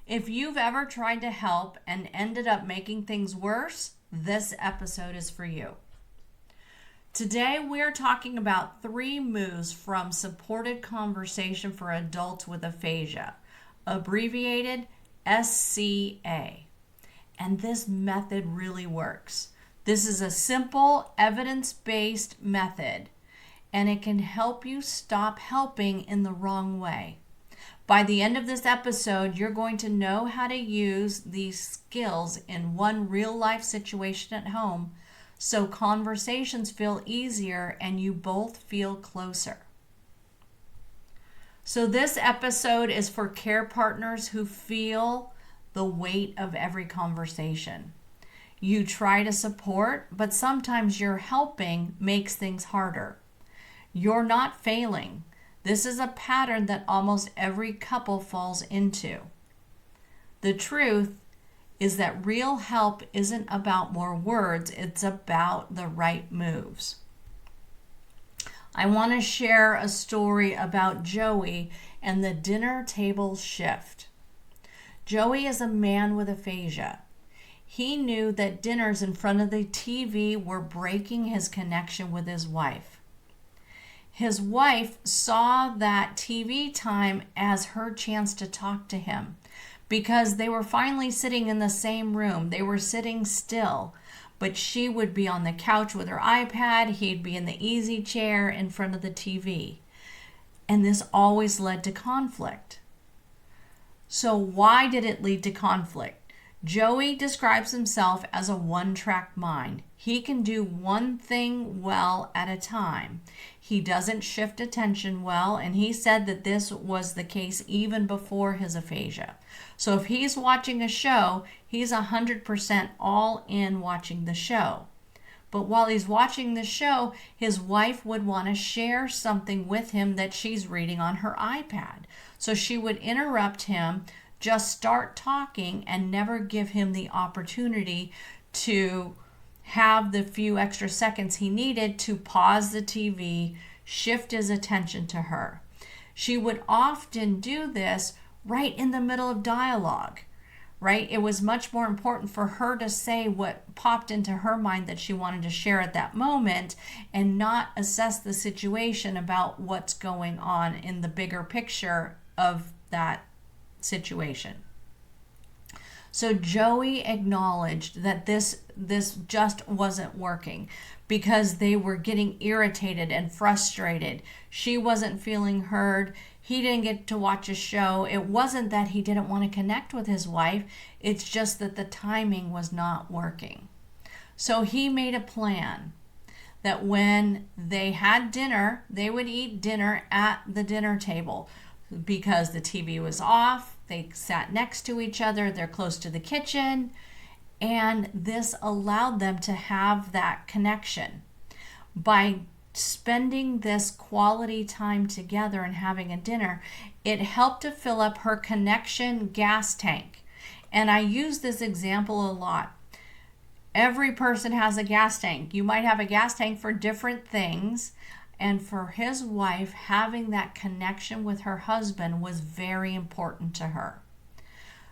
If you've ever tried to help and ended up making things worse, this episode is for you. Today, we're talking about 3 moves from supported conversation for adults with aphasia, abbreviated SCA. And this method really works. This is a simple, evidence-based method, and it can help you stop helping in the wrong way. By the end of this episode, you're going to know how to use these skills in one real-life situation at home so conversations feel easier and you both feel closer. So this episode is for care partners who feel the weight of every conversation. You try to support, but sometimes your helping makes things harder. You're not failing. This is a pattern that almost every couple falls into. The truth is that real help isn't about more words, it's about the right moves. I want to share a story about Joey and the dinner table shift. Joey is a man with aphasia. He knew that dinners in front of the TV were breaking his connection with his wife. His wife saw that TV time as her chance to talk to him because they were finally sitting in the same room. They were sitting still, but she would be on the couch with her iPad. He'd be in the easy chair in front of the TV. And this always led to conflict. So why did it lead to conflict? Joey describes himself as a one-track mind. He can do one thing well at a time. He doesn't shift attention well, and he said that this was the case even before his aphasia. So if he's watching a show, he's 100% all in watching the show. But while he's watching the show, his wife would want to share something with him that she's reading on her iPad. So she would interrupt him, just start talking, and never give him the opportunity to have the few extra seconds he needed to pause the TV, shift his attention to her. She would often do this right in the middle of dialogue, right? It was much more important for her to say what popped into her mind that she wanted to share at that moment and not assess the situation about what's going on in the bigger picture of that situation. So Joey acknowledged that this just wasn't working because they were getting irritated and frustrated. She wasn't feeling heard. He didn't get to watch a show. It wasn't that he didn't want to connect with his wife. It's just that the timing was not working. So he made a plan that when they had dinner, they would eat dinner at the dinner table because the TV was off. They sat next to each other. They're close to the kitchen. And this allowed them to have that connection. By spending this quality time together and having a dinner, it helped to fill up her connection gas tank. And I use this example a lot. Every person has a gas tank. You might have a gas tank for different things. And for his wife, having that connection with her husband was very important to her.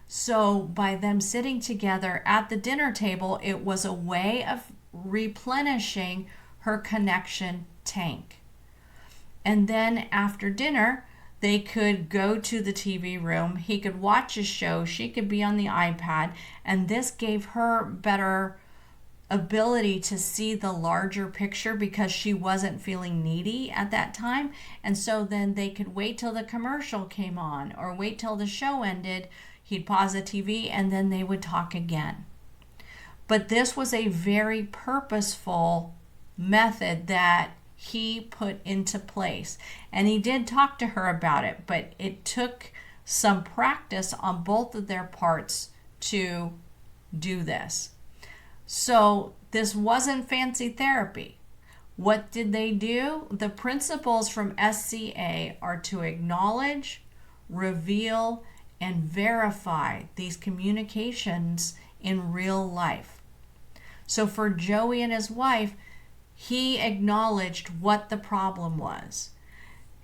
So by them sitting together at the dinner table, it was a way of replenishing her connection tank. And then after dinner, they could go to the TV room. He could watch a show. She could be on the iPad. And this gave her better ability to see the larger picture because she wasn't feeling needy at that time. And so then they could wait till the commercial came on or wait till the show ended. He'd pause the TV and then they would talk again. But this was a very purposeful method that he put into place. And he did talk to her about it, but it took some practice on both of their parts to do this. So this wasn't fancy therapy. What did they do? The principles from SCA are to acknowledge, reveal, and verify these communications in real life. So for Joey and his wife, he acknowledged what the problem was.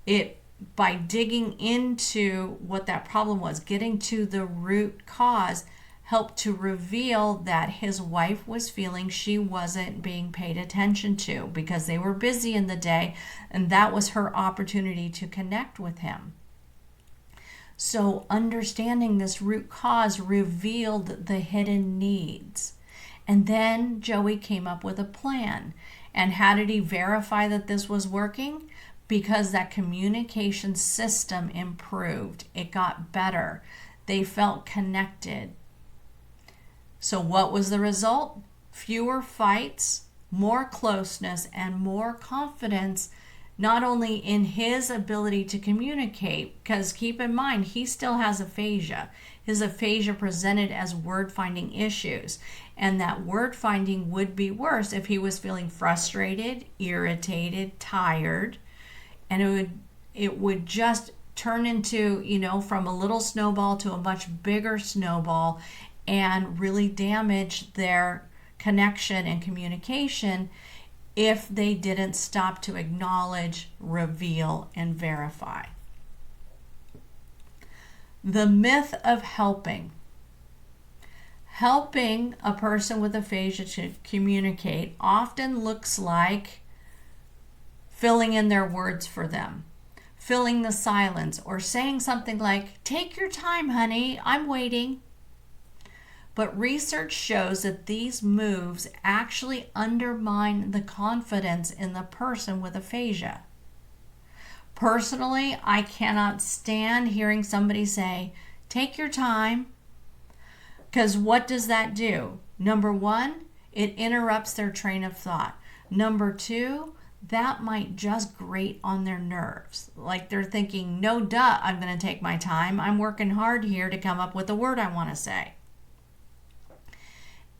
It by digging into what that problem was, getting to the root cause, helped to reveal that his wife was feeling she wasn't being paid attention to because they were busy in the day, and that was her opportunity to connect with him. So understanding this root cause revealed the hidden needs. And then Joey came up with a plan. And how did he verify that this was working? Because that communication system improved. It got better. They felt connected. So what was the result? Fewer fights, more closeness, and more confidence, not only in his ability to communicate, because keep in mind, he still has aphasia. His aphasia presented as word finding issues, and that word finding would be worse if he was feeling frustrated, irritated, tired, and it would just turn into, from a little snowball to a much bigger snowball and really damage their connection and communication if they didn't stop to acknowledge, reveal, and verify. The myth of helping. Helping a person with aphasia to communicate often looks like filling in their words for them, filling the silence, or saying something like, "Take your time, honey, I'm waiting." But research shows that these moves actually undermine the confidence in the person with aphasia. Personally, I cannot stand hearing somebody say, "Take your time," because what does that do? Number one, it interrupts their train of thought. Number two, that might just grate on their nerves. Like they're thinking, "No, duh, I'm going to take my time. I'm working hard here to come up with the word I want to say."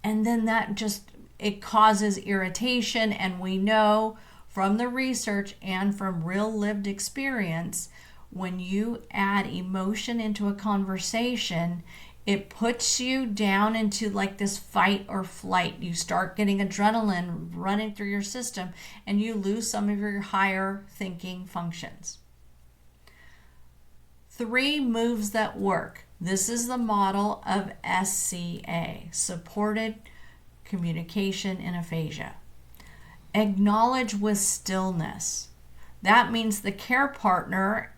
And then it causes irritation. And we know from the research and from real lived experience, when you add emotion into a conversation, it puts you down into like this fight or flight. You start getting adrenaline running through your system, and you lose some of your higher thinking functions. 3 moves that work. This is the model of SCA, supported communication in aphasia. Acknowledge with stillness. That means the care partner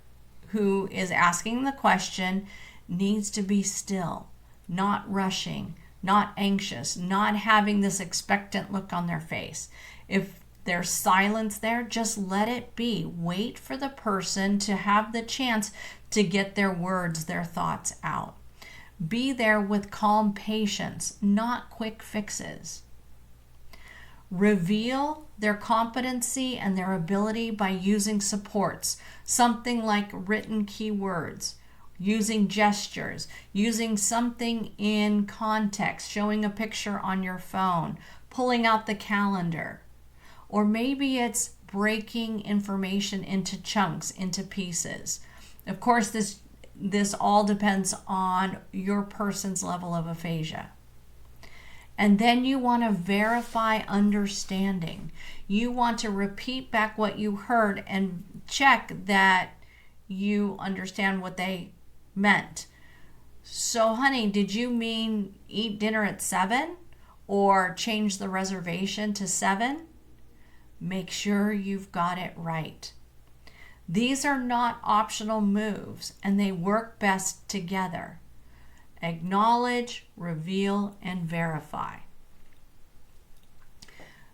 who is asking the question needs to be still, not rushing, not anxious, not having this expectant look on their face. If there's silence there, just let it be. Wait for the person to have the chance to get their words, their thoughts out. Be there with calm patience, not quick fixes. Reveal their competency and their ability by using supports, something like written keywords, using gestures, using something in context, showing a picture on your phone, pulling out the calendar. Or maybe it's breaking information into chunks, into pieces. Of course, this all depends on your person's level of aphasia. And then you want to verify understanding. You want to repeat back what you heard and check that you understand what they meant. So, honey, did you mean eat dinner at 7 or change the reservation to 7? Make sure you've got it right. These are not optional moves, and they work best together. Acknowledge, reveal, and verify.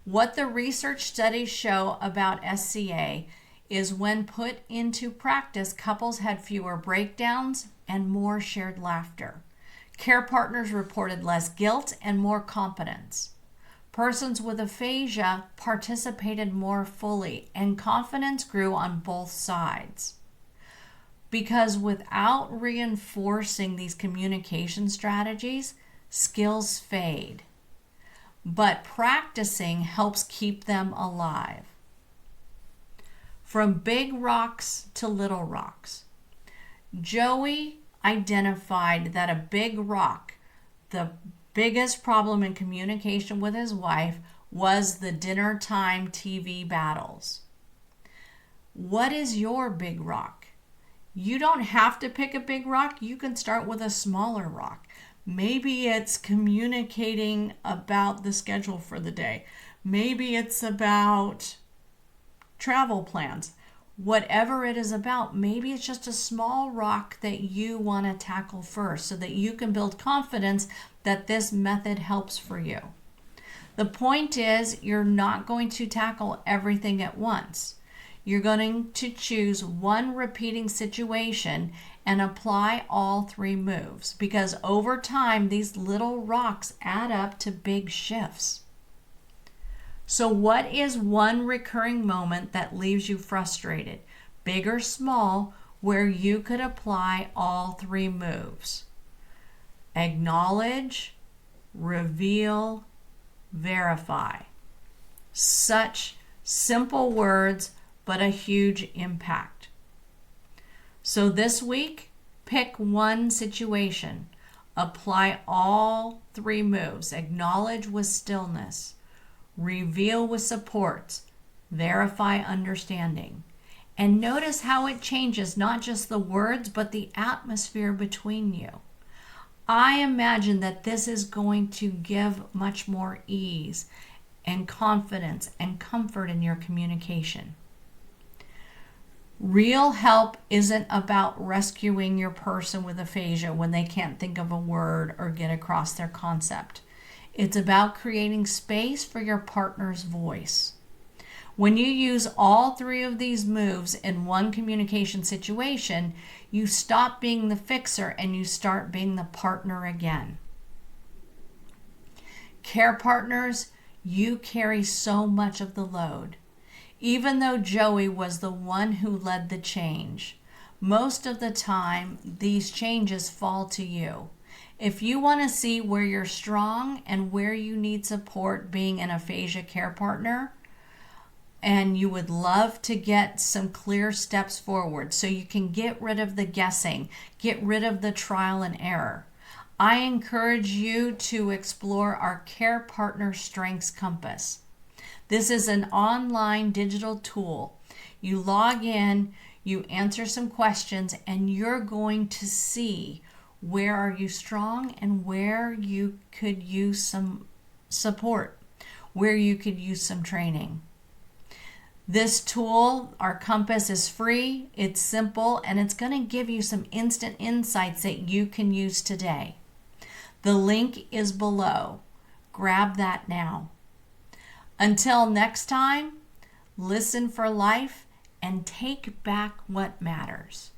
What the research studies show about SCA is when put into practice, couples had fewer breakdowns and more shared laughter. Care partners reported less guilt and more competence. Persons with aphasia participated more fully, and confidence grew on both sides. Because without reinforcing these communication strategies, skills fade. But practicing helps keep them alive. From big rocks to little rocks. Joey identified that a big rock, the biggest problem in communication with his wife, was the dinner time TV battles. What is your big rock? You don't have to pick a big rock. You can start with a smaller rock. Maybe it's communicating about the schedule for the day. Maybe it's about travel plans. Whatever it is about, maybe it's just a small rock that you want to tackle first so that you can build confidence that this method helps for you. The point is, you're not going to tackle everything at once. You're going to choose one repeating situation and apply all 3 moves, because over time, these little rocks add up to big shifts. So what is one recurring moment that leaves you frustrated, big or small, where you could apply all 3 moves? Acknowledge, reveal, verify. Such simple words, but a huge impact. So this week, pick one situation. Apply all 3 moves. Acknowledge with stillness. Reveal with support. Verify understanding. And notice how it changes not just the words, but the atmosphere between you. I imagine that this is going to give much more ease and confidence and comfort in your communication. Real help isn't about rescuing your person with aphasia when they can't think of a word or get across their concept. It's about creating space for your partner's voice. When you use all 3 of these moves in one communication situation, you stop being the fixer and you start being the partner again. Care partners, you carry so much of the load. Even though Joey was the one who led the change, most of the time these changes fall to you. If you want to see where you're strong and where you need support being an aphasia care partner, and you would love to get some clear steps forward so you can get rid of the guessing, get rid of the trial and error, I encourage you to explore our Care Partner Strengths Compass. This is an online digital tool. You log in, you answer some questions, and you're going to see where are you strong and where you could use some support, where you could use some training. This tool, our compass, is free, it's simple, and it's going to give you some instant insights that you can use today. The link is below. Grab that now. Until next time, listen for life and take back what matters.